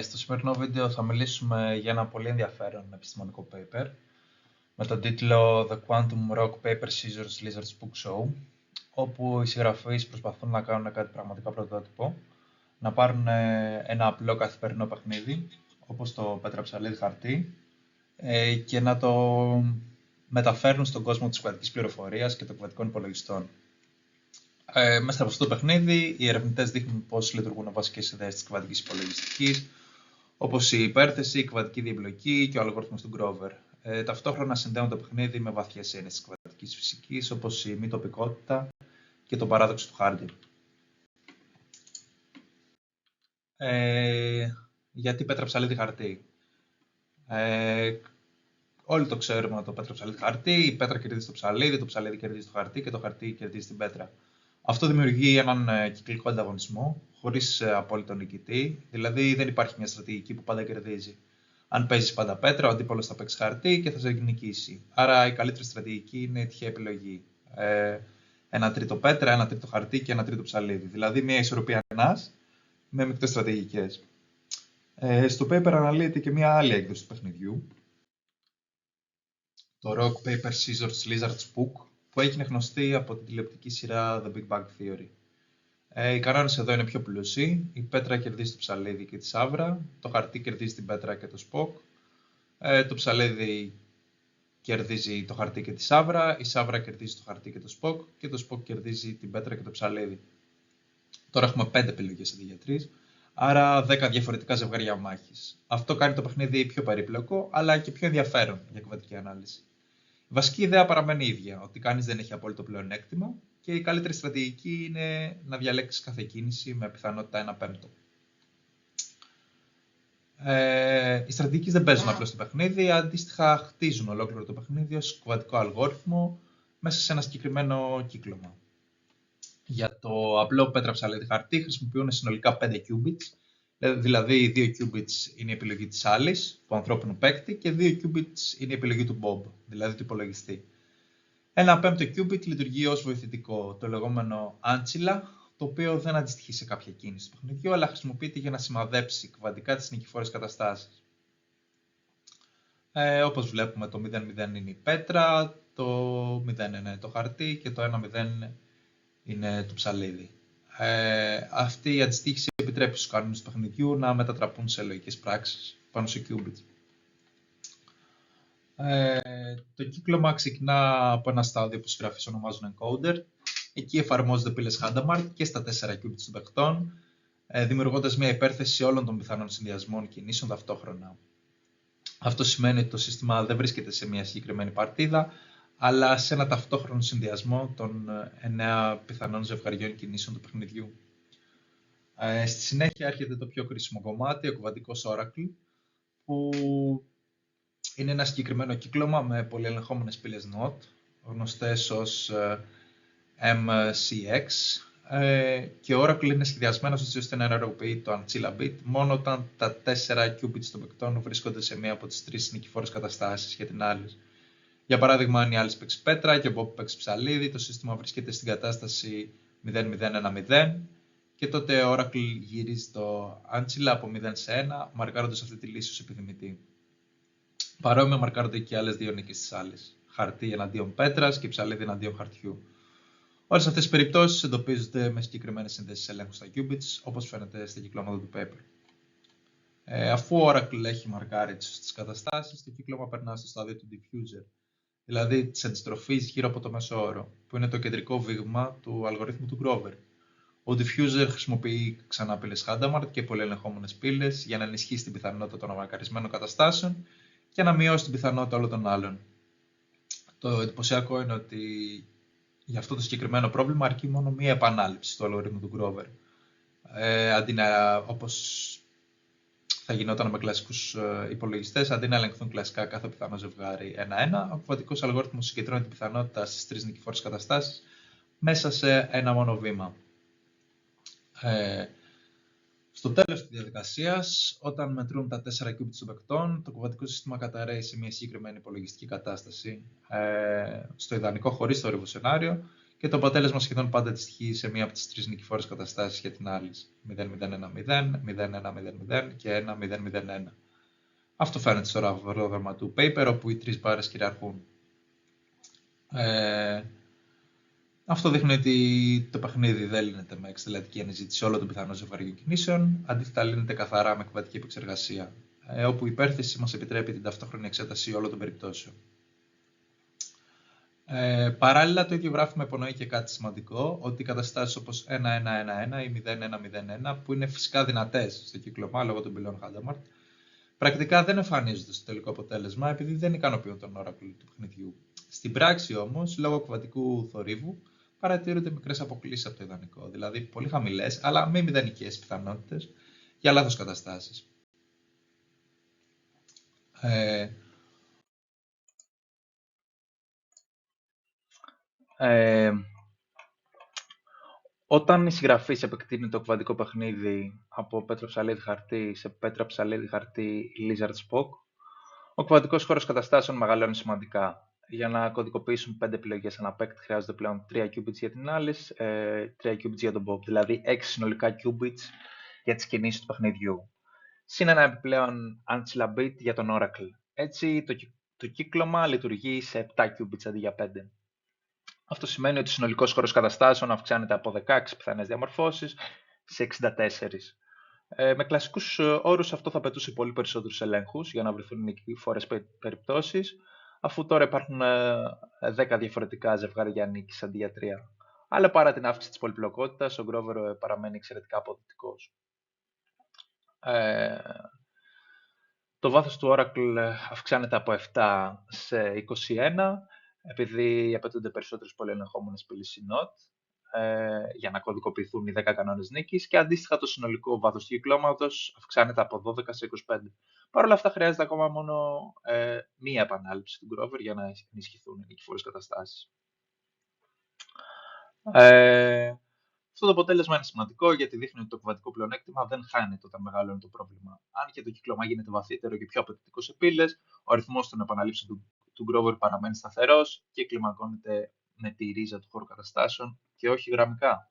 Στο σημερινό βίντεο θα μιλήσουμε για ένα πολύ ενδιαφέρον επιστημονικό paper με τον τίτλο The Quantum Rock Paper Scissors Lizard Spook Show, όπου οι συγγραφείς προσπαθούν να κάνουν κάτι πραγματικά πρωτότυπο, να πάρουν ένα απλό καθημερινό παιχνίδι, όπως το πέτρα-ψαλίδι χαρτί, και να το μεταφέρουν στον κόσμο της κουβαντικής πληροφορίας και των κουβαντικών υπολογιστών. Μέσα από αυτό το παιχνίδι, οι ερευνητές δείχνουν πώς λειτουργούν βασικές ιδέες της κουβαντικής υπολογιστικής, όπως η υπέρθεση, η κουβαντική διεμπλοκή και ο αλγόριθμος του Grover. Ταυτόχρονα συνδέουν το παιχνίδι με βαθιές έννοιες της κουβαντικής φυσικής, όπως η μη τοπικότητα και το παράδοξο του Χάρντι. Γιατί πέτρα ψαλίδι χαρτί? Όλοι το ξέρουμε το πέτρα ψαλίδι χαρτί, η πέτρα κερδίζει το ψαλίδι κερδίζει το χαρτί και το χαρτί κερδίζει την πέτρα. Αυτό δημιουργεί έναν κυκλικό ανταγωνισμό, χωρίς απόλυτο νικητή, δηλαδή δεν υπάρχει μια στρατηγική που πάντα κερδίζει. Αν παίζεις πάντα πέτρα, ο αντίπαλος θα παίξει χαρτί και θα σε νικήσει. Άρα η καλύτερη στρατηγική είναι η τυχαία επιλογή. Ένα τρίτο πέτρα, ένα τρίτο χαρτί και ένα τρίτο ψαλίδι. Δηλαδή μια ισορροπία ανάς με μικτές στρατηγικές. Στο paper αναλύεται και μια άλλη έκδοση του παιχνιδιού, το Rock, Paper, Scissors, Lizard Spook, που έγινε γνωστή από την τηλεοπτική σειρά The Big Bang Theory. Οι κανόνες εδώ είναι πιο πλούσιοι. Η πέτρα κερδίζει το ψαλίδι και τη σαύρα, το χαρτί κερδίζει την πέτρα και το σποκ, το ψαλίδι κερδίζει το χαρτί και τη σαύρα, η σαύρα κερδίζει το χαρτί και το σποκ κερδίζει την πέτρα και το ψαλίδι. Τώρα έχουμε 5 επιλογές αντί για 3, άρα 10 διαφορετικά ζευγάρια μάχης. Αυτό κάνει το παιχνίδι πιο περίπλοκο, αλλά και πιο ενδιαφέρον για κουβαντική ανάλυση. Η βασική ιδέα παραμένει ίδια, ότι κανείς δεν έχει απόλυτο πλεονέκτημα και η καλύτερη στρατηγική είναι να διαλέξεις κάθε κίνηση με πιθανότητα 1/5. Οι στρατηγικές δεν παίζουν απλώς το παιχνίδι, αντίστοιχα χτίζουν ολόκληρο το παιχνίδι ως κουβαντικό αλγόριθμο μέσα σε ένα συγκεκριμένο κύκλωμα. Για το απλό πέτρα ψαλίδι χαρτί χρησιμοποιούν συνολικά 5 qubits, δηλαδή 2 qubits είναι η επιλογή της άλλης, του ανθρώπινου παίκτη, και 2 qubits είναι η επιλογή του Bob, δηλαδή του υπολογιστή. Ένα πέμπτο qubit λειτουργεί ως βοηθητικό, το λεγόμενο Ancilla, το οποίο δεν αντιστοιχεί σε κάποια κίνηση του παιχνιδιού, αλλά χρησιμοποιείται για να σημαδέψει κουβαντικά τις νικηφόρες καταστάσεις. Όπως βλέπουμε, το 0-0 είναι η πέτρα, το 0 είναι το χαρτί και το 1-0 είναι το ψαλίδι. Αυτή η αντιστοίχηση επιτρέπει στους κανόνες του παιχνιδιού να μετατραπούν σε λογικές πράξεις πάνω σε qubits. Το κύκλωμα ξεκινά από ένα στάδιο που οι συγγραφείς ονομάζουν encoder. Εκεί εφαρμόζονται πύλες Hadamard και στα 4 qubits των παιχτών, δημιουργώντας μια υπέρθεση όλων των πιθανών συνδυασμών κινήσεων ταυτόχρονα. Αυτό σημαίνει ότι το σύστημα δεν βρίσκεται σε μια συγκεκριμένη παρτίδα, αλλά σε ένα ταυτόχρονο συνδυασμό των 9 πιθανών ζευγαριών κινήσεων του παιχνιδιού. Στη συνέχεια έρχεται το πιο κρίσιμο κομμάτι, ο κουβαντικός Oracle, που είναι ένα συγκεκριμένο κύκλωμα με πολυελεγχόμενες πύλες NOT, γνωστές ως MCX, και ο Oracle είναι σχεδιασμένος έτσι ώστε να ενεργοποιεί το Ancilla bit μόνο όταν τα 4 qubits των παικτών βρίσκονται σε μία από τις 3 νικηφόρες καταστάσεις για την άλλη. Για παράδειγμα, αν η άλλη παίξει πέτρα και ο Bob παίξει ψαλίδι, το σύστημα βρίσκεται στην κατάσταση 0-0-1-0 και τότε ο Oracle γυρίζει το Ancilla από 0 σε 1, μαρκάροντας αυτή τη λύση ως επιθυμητή. Παρόμοια μαρκάρονται και άλλες δύο νίκες της άλλης. Χαρτί εναντίον πέτρας και ψαλίδι εναντίον χαρτιού. Όλες αυτές οι περιπτώσεις εντοπίζονται με συγκεκριμένες συνδέσεις ελέγχου στα qubits, όπως φαίνεται στα κυκλώματα του paper. Αφού ο Oracle έχει μαρκάρει τις καταστάσεις, το κύκλωμα περνά στο στάδιο του diffuser, δηλαδή της αντιστροφής γύρω από το μέσο όρο, που είναι το κεντρικό δείγμα του αλγορίθμου του Grover. Ο diffuser χρησιμοποιεί ξανά πύλες Hadamard και πολυελεγχόμενες πύλες για να ενισχύσει την πιθανότητα των αμαρκαρισμένων καταστάσεων και να μειώσει την πιθανότητα όλων των άλλων. Το εντυπωσιακό είναι ότι για αυτό το συγκεκριμένο πρόβλημα αρκεί μόνο μία επανάληψη του αλγορίθμου του Grover. Αντί να, όπως θα γινόταν με κλασικούς υπολογιστές, αντί να ελεγχθούν κλασικά κάθε πιθανό ζευγάρι 1-1, ο κουβαντικός αλγόριθμος συγκεντρώνει την πιθανότητα στις 3 νικηφόρες καταστάσεις μέσα σε ένα μόνο βήμα. Στο τέλος της διαδικασίας, όταν μετρούν τα 4 qubits των παικτών, το κουβαντικό σύστημα καταρρέει σε μια συγκεκριμένη υπολογιστική κατάσταση, στο ιδανικό χωρίς θόρυβο σενάριο, και το αποτέλεσμα σχεδόν πάντα αντιστοιχεί σε μία από τις τρεις νικηφόρες καταστάσεις για την άλλη. 0-0-1-0, 0-1-0-0 και 1-0-0-1. Αυτό φαίνεται στο ραβδόγραμμα του paper, όπου οι τρεις μπάρες κυριαρχούν. Αυτό δείχνει ότι το παιχνίδι δεν λύνεται με εξτελετική αναζήτηση όλων των πιθανών ζευγαριών κινήσεων, αντίθετα λύνεται καθαρά με εκβατική επεξεργασία, όπου η υπέρθεση μας επιτρέπει την ταυτόχρονη εξέταση όλων των περιπτώσεων. Παράλληλα, το ίδιο γράφουμε υπονοεί και κάτι σημαντικό, ότι οι καταστάσεις όπως 1-1-1-1 ή 0-1-0-1, που είναι φυσικά δυνατές στο κύκλωμα λόγω των πυλών Hadamard, πρακτικά δεν εμφανίζονται στο τελικό αποτέλεσμα επειδή δεν ικανοποιούν τον Oracle του παιχνιδιού. Στην πράξη όμως, λόγω κβαντικού θορύβου, παρατηρούνται μικρές αποκλίσεις από το ιδανικό, δηλαδή πολύ χαμηλές αλλά μη μηδενικές πιθανότητες για λάθος καταστάσεις. Όταν οι συγγραφείς επεκτείνουν το κβαντικό παιχνίδι από πέτρο ψαλίδι χαρτί σε πέτρα ψαλίδι χαρτί Lizard Spock, ο κβαντικός χώρος καταστάσεων μεγαλώνει σημαντικά. Για να κωδικοποιήσουν 5 επιλογές ανά παίκτη χρειάζονται πλέον 3 qubits για την Alice, 3 qubits για τον Bob, δηλαδή 6 συνολικά qubits για τις κινήσεις του παιχνιδιού. Συν ένα επιπλέον Ancilla bit για τον Oracle. Έτσι το κύκλωμα λειτουργεί σε 7 qubits αντί για 5. Αυτό σημαίνει ότι ο συνολικός χώρος καταστάσεων αυξάνεται από 16 πιθανές διαμορφώσεις σε 64. Με κλασικούς όρους αυτό θα απαιτούσε πολύ περισσότερους ελέγχους για να βρεθούν νικηφόρες περιπτώσεις, αφού τώρα υπάρχουν 10 διαφορετικά ζευγάρια νίκης αντί για 3. Αλλά παρά την αύξηση της πολυπλοκότητας, ο Grover παραμένει εξαιρετικά αποδοτικός. Το βάθος του Oracle αυξάνεται από 7 σε 21, επειδή απαιτούνται περισσότερες πολυελεγχόμενες πύλες SYNOD για να κωδικοποιηθούν οι 10 κανόνες νίκης και αντίστοιχα το συνολικό βάθος του κυκλώματος αυξάνεται από 12 σε 25. Παρ' όλα αυτά χρειάζεται ακόμα μόνο μία επανάληψη του Grover για να ενισχυθούν οι νικηφόρες καταστάσεις. Αυτό το αποτέλεσμα είναι σημαντικό γιατί δείχνει ότι το κβαντικό πλεονέκτημα δεν χάνεται όταν μεγαλώνει το πρόβλημα. Αν και το κύκλωμα γίνεται βαθύτερο και πιο απαιτητικό σε πύλες, ο αριθμός των επαναλήψεων του Grover παραμένει σταθερός και κλιμακώνεται με τη ρίζα του χώρου καταστάσεων και όχι γραμμικά.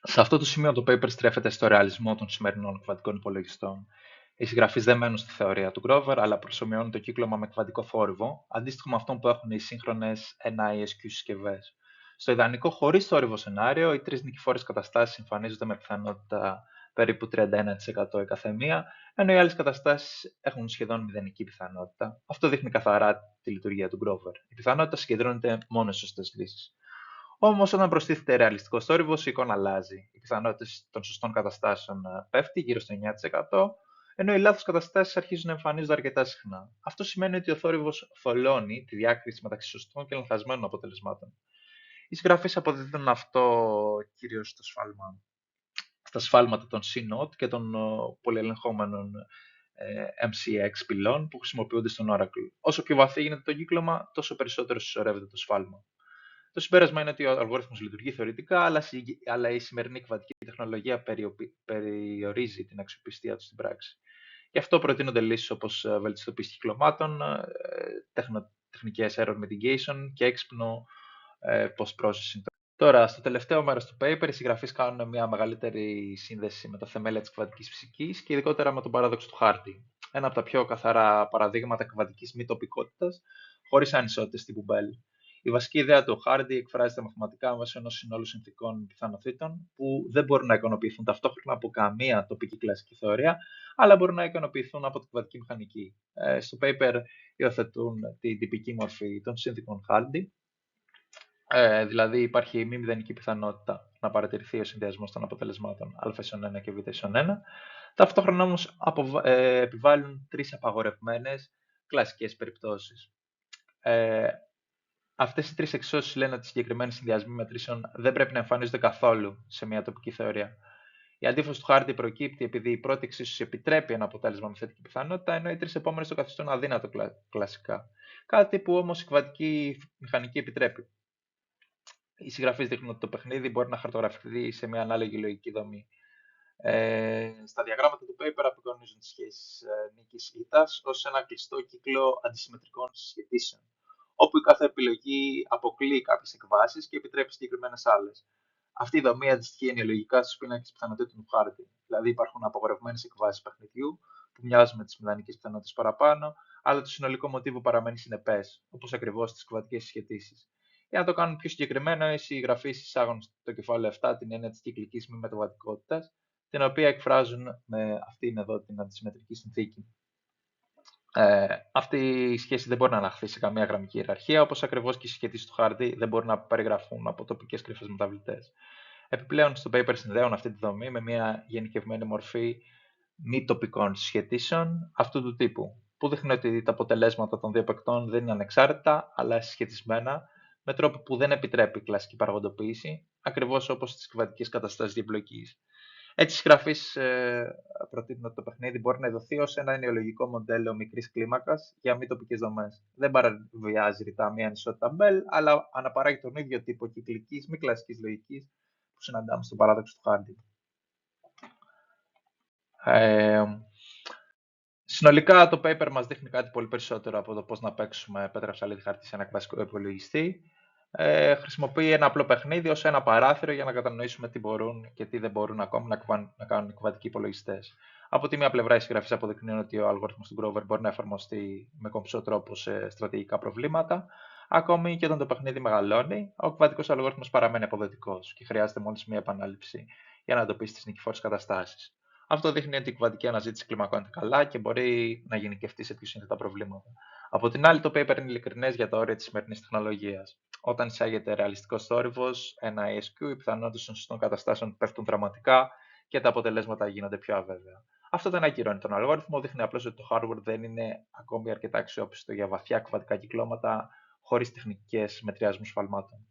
Σε αυτό το σημείο το paper στρέφεται στο ρεαλισμό των σημερινών κβαντικών υπολογιστών. Οι συγγραφείς δεν μένουν στη θεωρία του Grover, αλλά προσομοιώνουν το κύκλωμα με κβαντικό θόρυβο, αντίστοιχο με αυτόν που έχουν οι σύγχρονες NISQ συσκευές. Στο ιδανικό χωρίς θόρυβο σενάριο, οι τρεις νικηφόρες καταστάσεις εμφανίζονται με πιθανότητα περίπου 31% η καθεμία, ενώ οι άλλες καταστάσεις έχουν σχεδόν μηδενική πιθανότητα. Αυτό δείχνει καθαρά τη λειτουργία του Grover. Η πιθανότητα συγκεντρώνεται μόνο στις σωστές λύσεις. Όμως, όταν προστίθεται ρεαλιστικό θόρυβος, η εικόνα αλλάζει. Οι πιθανότητες των σωστών καταστάσεων πέφτει γύρω στο 9%, ενώ οι λάθος καταστάσεις αρχίζουν να εμφανίζονται αρκετά συχνά. Αυτό σημαίνει ότι ο θόρυβος θολώνει τη διάκριση μεταξύ σωστών και λανθασμένων αποτελεσμάτων. Οι συγγραφείς αποδίδουν αυτό κυρίως στα σφάλματα των CNOT και των πολυελεγχόμενων MCX πυλών που χρησιμοποιούνται στον Oracle. Όσο πιο βαθύ γίνεται το κύκλωμα, τόσο περισσότερο συσσωρεύεται το σφάλμα. Το συμπέρασμα είναι ότι ο αλγόριθμος λειτουργεί θεωρητικά, αλλά η σημερινή κβαντική τεχνολογία περιορίζει την αξιοπιστία του στην πράξη. Γι' αυτό προτείνονται λύσεις όπως βελτιστοποίηση κυκλωμάτων, τεχνικές error mitigation και έξυπνο post-processing. Τώρα, στο τελευταίο μέρος του paper, οι συγγραφείς κάνουν μια μεγαλύτερη σύνδεση με τα θεμέλια της κβαντικής φυσικής και ειδικότερα με τον παράδοξο του χάρτη. Ένα από τα πιο καθαρά παραδείγματα κβαντικής μη τοπικότητας, χωρίς ανισότητες τύπου Bell. Η βασική ιδέα του Hardy εκφράζεται μαθηματικά μέσω ενός συνόλου συνθηκών πιθανοθήτων που δεν μπορούν να ικανοποιηθούν ταυτόχρονα από καμία τοπική κλασική θεωρία, αλλά μπορούν να ικανοποιηθούν από την κβαντική μηχανική. Στο paper υιοθετούν την τυπική μορφή των σύνθηκων Hardy, δηλαδή υπάρχει μη μηδενική πιθανότητα να παρατηρηθεί ο συνδυασμός των αποτελεσμάτων α1 και β1. Ταυτόχρονα όμως επιβάλλουν τρεις απαγορευμένες κλασικές περιπτώσεις. Αυτές οι τρεις εξώσεις λένε ότι οι συγκεκριμένοι συνδυασμοί μετρήσεων δεν πρέπει να εμφανίζονται καθόλου σε μια τοπική θεωρία. Η αντίφαση του Hardy προκύπτει επειδή η πρώτη εξίσωση επιτρέπει ένα αποτέλεσμα με θετική πιθανότητα, ενώ οι τρεις επόμενες το καθιστούν αδύνατο κλασικά. Κάτι που όμως η κβαντική μηχανική επιτρέπει. Οι συγγραφείς δείχνουν ότι το παιχνίδι μπορεί να χαρτογραφηθεί σε μια ανάλογη λογική δομή. Στα διαγράμματα του paper απεικονίζουν τις σχέσεις νίκης-ήττας ως ένα κλειστό κύκλο αντισυμμετρικών συσχετήσεων, όπου η κάθε επιλογή αποκλείει κάποιες εκβάσεις και επιτρέπει συγκεκριμένες άλλες. Αυτή η δομή αντιστοιχεί ενοιολογικά στους πίνακες πιθανότητων του χάρτη. Δηλαδή, υπάρχουν απαγορευμένες εκβάσεις παιχνιδιού που μοιάζουν με τις μηδενικές πιθανότητες παραπάνω, αλλά το συνολικό μοτίβο παραμένει συνεπές, όπως ακριβώς στις κβαντικές συσχετήσεις. Για να το κάνουν πιο συγκεκριμένο, οι συγγραφείς εισάγουν στο κεφάλαιο 7 την έννοια της κυκλικής μη μεταβατικότητας, την οποία εκφράζουν με αυτήν εδώ την αντισυμμετρική συνθήκη. Αυτή η σχέση δεν μπορεί να αναχθεί σε καμία γραμμική ιεραρχία, όπως ακριβώς και οι συσχετήσεις του χάρτη δεν μπορούν να περιγραφούν από τοπικές κρυφές μεταβλητές. Επιπλέον, στο paper συνδέουν αυτή τη δομή με μια γενικευμένη μορφή μη τοπικών συσχετήσεων αυτού του τύπου, που δείχνει ότι τα αποτελέσματα των δύο παικτών δεν είναι ανεξάρτητα, αλλά συσχετισμένα, με τρόπο που δεν επιτρέπει κλασική παραγοντοποίηση, ακριβώς όπως στις κβαντικές καταστάσεις διαπλοκής. Έτσι, οι συγγραφείς προτείνουν ότι το παιχνίδι μπορεί να ειδωθεί ως ένα ενοιολογικό μοντέλο μικρής κλίμακας για μη τοπικές δομές. Δεν παραβιάζει ρητά μία ανισότητα Bell, αλλά αναπαράγει τον ίδιο τύπο κυκλικής μη κλασικής λογικής που συναντάμε στο παράδοξο του Χάρντι. Συνολικά, το paper μας δείχνει κάτι πολύ περισσότερο από το πώς να παίξουμε πέτρα ψαλίδι χαρτί σε ένα κλασικό υπολογιστή. Χρησιμοποιεί ένα απλό παιχνίδι ως ένα παράθυρο για να κατανοήσουμε τι μπορούν και τι δεν μπορούν ακόμη να κάνουν οι κβαντικοί υπολογιστές. Από τη μία πλευρά, οι συγγραφείς αποδεικνύουν ότι ο αλγόριθμος του Grover μπορεί να εφαρμοστεί με κομψό τρόπο σε στρατηγικά προβλήματα. Ακόμη και όταν το παιχνίδι μεγαλώνει, ο κβαντικός αλγόριθμος παραμένει αποδοτικός και χρειάζεται μόλις μία επανάληψη για να εντοπίσει τις νικηφόρες καταστάσεις. Αυτό δείχνει ότι η κβαντική αναζήτηση κλιμακώνεται καλά και μπορεί να γενικευτεί σε πιο σύνθετα προβλήματα. Από την άλλη, το paper είναι ειλικρινές για τα όρια της σημερινής τεχνολογίας. Όταν εισάγεται ρεαλιστικός θόρυβος, ένα ASQ, οι πιθανότητες των σωστών καταστάσεων πέφτουν δραματικά και τα αποτελέσματα γίνονται πιο αβέβαια. Αυτό δεν ακυρώνει τον αλγόριθμο, δείχνει απλώς ότι το hardware δεν είναι ακόμη αρκετά αξιόπιστο για βαθιά κβαντικά κυκλώματα χωρίς τεχνικές μετριασμού σφαλμάτων.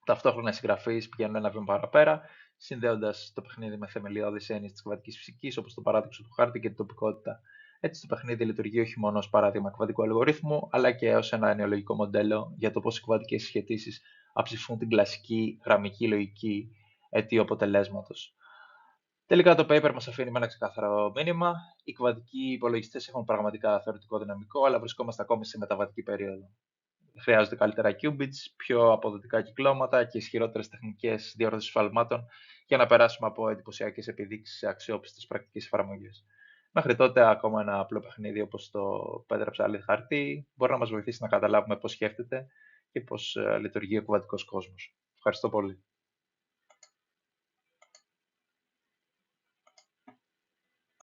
Ταυτόχρονα οι συγγραφείς πηγαίνουν ένα βήμα παραπέρα, συνδέοντας το παιχνίδι με θεμελιώδεις έννοιες της κβαντικής φυσικής, όπως το παράδοξο του χάρτη και την τοπικότητα. Έτσι, το παιχνίδι λειτουργεί όχι μόνο ως παράδειγμα κβαντικού αλγορίθμου, αλλά και ως ένα ενοιολογικό μοντέλο για το πώς οι κβαντικές συσχετήσεις αψηφούν την κλασική γραμμική λογική αιτίου αποτελέσματος. Τελικά, το paper μας αφήνει με ένα ξεκάθαρο μήνυμα. Οι κβαντικοί υπολογιστές έχουν πραγματικά θεωρητικό δυναμικό, αλλά βρισκόμαστε ακόμη σε μεταβατική περίοδο. Χρειάζονται καλύτερα qubits, πιο αποδοτικά κυκλώματα και ισχυρότερες τεχνικές διόρθωσης σφαλμάτων για να περάσουμε από εντυπωσιακές επιδείξεις σε αξιόπιστες πρακτικές εφαρμογές. Μέχρι τότε, ακόμα ένα απλό παιχνίδι όπως το πέτρα ψαλίδι χαρτί μπορεί να μας βοηθήσει να καταλάβουμε πώς σκέφτεται και πώς λειτουργεί ο κουβαντικός κόσμος. Ευχαριστώ πολύ.